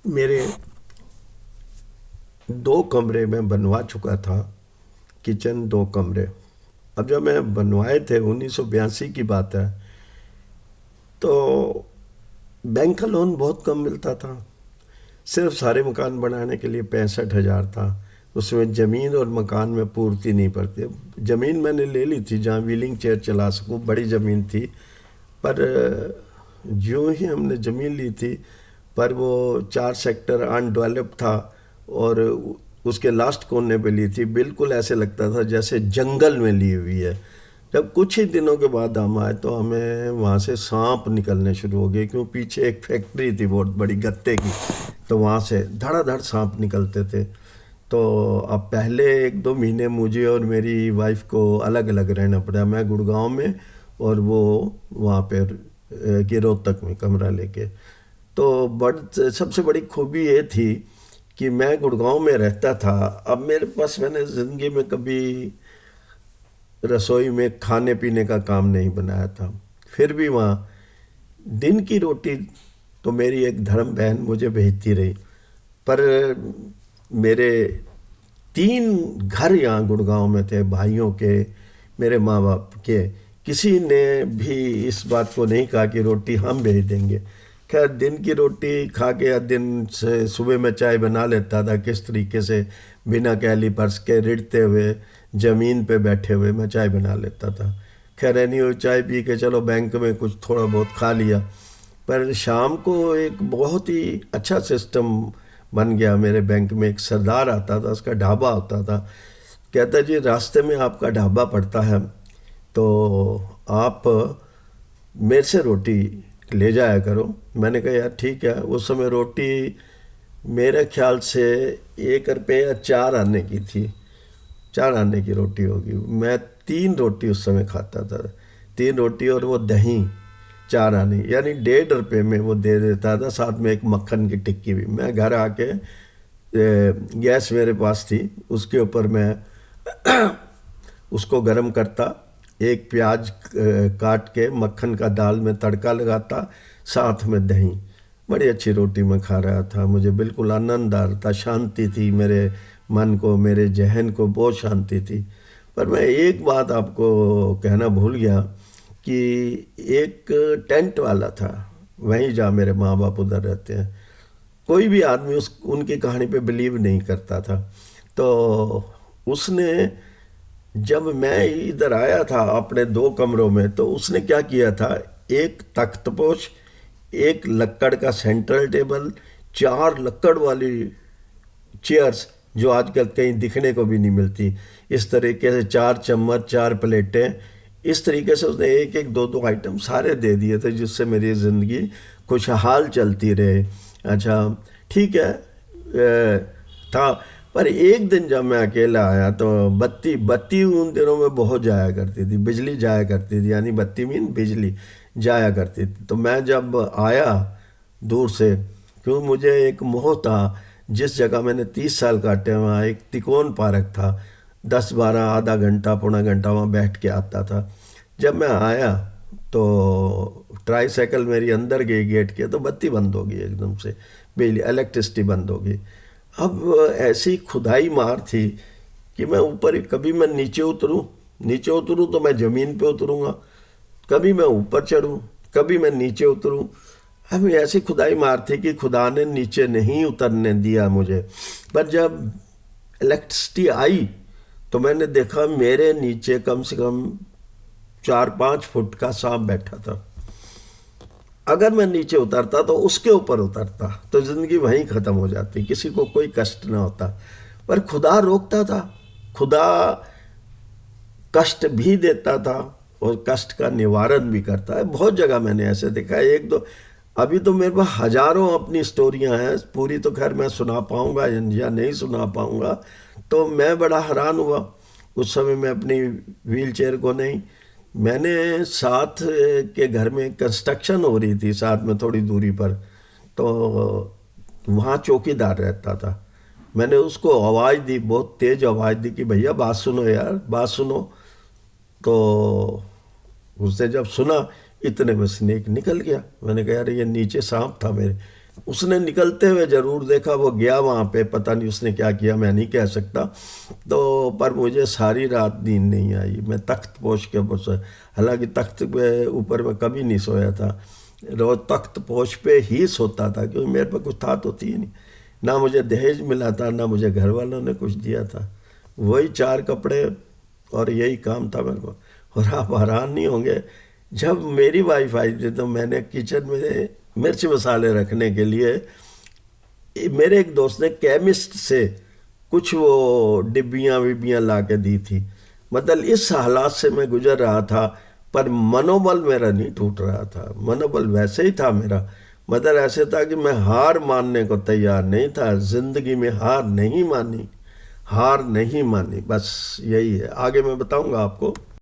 मेरे दो कमरे में बनवा चुका था, किचन दो कमरे। अब जब मैं बनवाए थे 1982 की बात है, तो बैंक का लोन बहुत कम मिलता था। सिर्फ सारे मकान बनाने के लिए 65,000 था। उसमें ज़मीन और मकान में पूर्ति नहीं पड़ती। ज़मीन मैंने ले ली थी जहाँ व्हीलिंग चेयर चला सकूँ, बड़ी ज़मीन थी। पर ज्यों ही हमने ज़मीन ली थी, पर वो 4 सेक्टर अनडेवलप्ड था, और उसके लास्ट कोने पे ली थी। बिल्कुल ऐसे लगता था जैसे जंगल में ली हुई है। जब कुछ ही दिनों के बाद हम आए तो हमें वहाँ से सांप निकलने शुरू हो गए, क्यों पीछे एक फैक्ट्री थी बहुत बड़ी गत्ते की। तो वहाँ से धड़ाधड़ सांप निकलते थे। तो अब पहले 1-2 महीने मुझे और मेरी वाइफ को अलग अलग रहना पड़ा। मैं गुड़गांव में और वो वहाँ पे रोहतक में कमरा लेके। तो सबसे बड़ी खूबी ये थी कि मैं गुड़गांव में रहता था। अब मेरे पास, मैंने ज़िंदगी में कभी रसोई में खाने पीने का काम नहीं बनाया था, फिर भी वहाँ दिन की रोटी तो मेरी एक धर्म बहन मुझे भेजती रही। पर मेरे 3 घर यहाँ गुड़गांव में थे, भाइयों के, मेरे माँ बाप के। किसी ने भी इस बात को नहीं कहा कि रोटी हम भेज देंगे। खैर, दिन की रोटी खा के या दिन से सुबह में चाय बना लेता था किस तरीके से, बिना कैलिपर्स के रिढ़ते हुए ज़मीन पे बैठे हुए मैं चाय बना लेता था। खैर, एनी चाय पी के चलो बैंक में कुछ थोड़ा बहुत खा लिया। पर शाम को एक बहुत ही अच्छा सिस्टम बन गया मेरे बैंक में। एक सरदार आता था, उसका ढाबा होता था। कहता जी, रास्ते में आपका ढाबा पड़ता है, तो आप मेरे से रोटी ले जाया करो। मैंने कहा यार ठीक है। उस समय रोटी मेरे ख्याल से 1 रुपये या 4 आने की थी। 4 आने की रोटी होगी। मैं 3 रोटी उस समय खाता था। 3 रोटी और वो दही, 4 आने, यानी 1.5 रुपये में वो दे देता था, साथ में एक मक्खन की टिक्की भी। मैं घर आके गैस मेरे पास थी, उसके ऊपर मैं उसको गर्म करता, एक प्याज काट के मक्खन का दाल में तड़का लगाता, साथ में दही। बड़ी अच्छी रोटी मैं खा रहा था। मुझे बिल्कुल आनंद आ रहा था, शांति थी मेरे मन को, मेरे जहन को बहुत शांति थी। पर मैं एक बात आपको कहना भूल गया कि एक टेंट वाला था वहीं जहाँ मेरे माँ बाप उधर रहते हैं। कोई भी आदमी उस उनकी कहानी पे बिलीव नहीं करता था। तो उसने, जब मैं इधर आया था अपने 2 कमरों में, तो उसने क्या किया था, एक तख्तपोश, एक लक्कड़ का सेंट्रल टेबल, 4 लक्कड़ वाली चेयर्स जो आजकल कहीं दिखने को भी नहीं मिलती, इस तरीके से 4 चम्मच, 4 प्लेटें, इस तरीके से उसने एक एक दो दो आइटम सारे दे दिए थे, जिससे मेरी ज़िंदगी खुशहाल चलती रहे। अच्छा, ठीक है, था। पर एक दिन जब मैं अकेला आया तो बत्ती बत्ती उन दिनों में बहुत जाया करती थी, बिजली जाया करती थी, यानी बत्ती मीन बिजली जाया करती थी। तो मैं जब आया दूर से, क्यों मुझे एक मोह था, जिस जगह मैंने 30 साल काटे वहाँ एक तिकोन पार्क था, 10-12 आधा घंटा पौना घंटा वहाँ बैठ के आता था। जब मैं आया तो ट्राईसाइकिल मेरी अंदर गई गेट के, तो बत्ती बंद हो गई एकदम से, बिजली इलेक्ट्रिसिटी बंद हो गई। अब ऐसी खुदाई मार थी कि मैं ऊपर, कभी मैं नीचे उतरूँ तो मैं ज़मीन पे उतरूँगा, कभी मैं ऊपर चढ़ूँ, कभी मैं नीचे उतरूँ। अब ऐसी खुदाई मार थी कि खुदा ने नीचे नहीं उतरने दिया मुझे। पर जब इलेक्ट्रिसिटी आई तो मैंने देखा मेरे नीचे कम से कम 4-5 फुट का सांप बैठा था। अगर मैं नीचे उतरता तो उसके ऊपर उतरता, तो ज़िंदगी वहीं ख़त्म हो जाती, किसी को कोई कष्ट ना होता। पर खुदा रोकता था। खुदा कष्ट भी देता था और कष्ट का निवारण भी करता है। बहुत जगह मैंने ऐसे देखा है। एक दो, अभी तो मेरे पास हजारों अपनी स्टोरियां हैं, पूरी तो खैर मैं सुना पाऊंगा या नहीं सुना पाऊंगा। तो मैं बड़ा हैरान हुआ उस समय। मैं अपनी व्हील चेयर को नहीं, मैंने साथ के घर में कंस्ट्रक्शन हो रही थी, साथ में थोड़ी दूरी पर। तो वहाँ चौकीदार रहता था। मैंने उसको आवाज़ दी, बहुत तेज़ आवाज़ दी कि भैया बात सुनो यार, बात सुनो। तो उसने जब सुना, इतने में स्नेक निकल गया। मैंने कहा यार ये नीचे सांप था मेरे। उसने निकलते हुए ज़रूर देखा, वो गया वहाँ पे, पता नहीं उसने क्या किया, मैं नहीं कह सकता। तो पर मुझे सारी रात नींद नहीं आई। मैं तख्त पोश के बस, हालांकि तख्त पे ऊपर मैं कभी नहीं सोया था, रोज तख्त पोश पे ही सोता था, क्योंकि मेरे पे कुछ था तो थी नहीं, ना मुझे दहेज मिला था, ना मुझे घर वालों ने कुछ दिया था। वही 4 कपड़े और यही काम था मेरे को। और आप हैरान नहीं होंगे, जब मेरी वाइफ आई थी तो मैंने किचन में मिर्च मसाले रखने के लिए मेरे एक दोस्त ने केमिस्ट से कुछ वो डिब्बियाँ विब्बियाँ ला के दी थी। मतलब इस हालात से मैं गुजर रहा था, पर मनोबल मेरा नहीं टूट रहा था, मनोबल वैसे ही था मेरा। मतलब ऐसे था कि मैं हार मानने को तैयार नहीं था, जिंदगी में हार नहीं मानी, हार नहीं मानी, बस यही है। आगे मैं बताऊंगा आपको।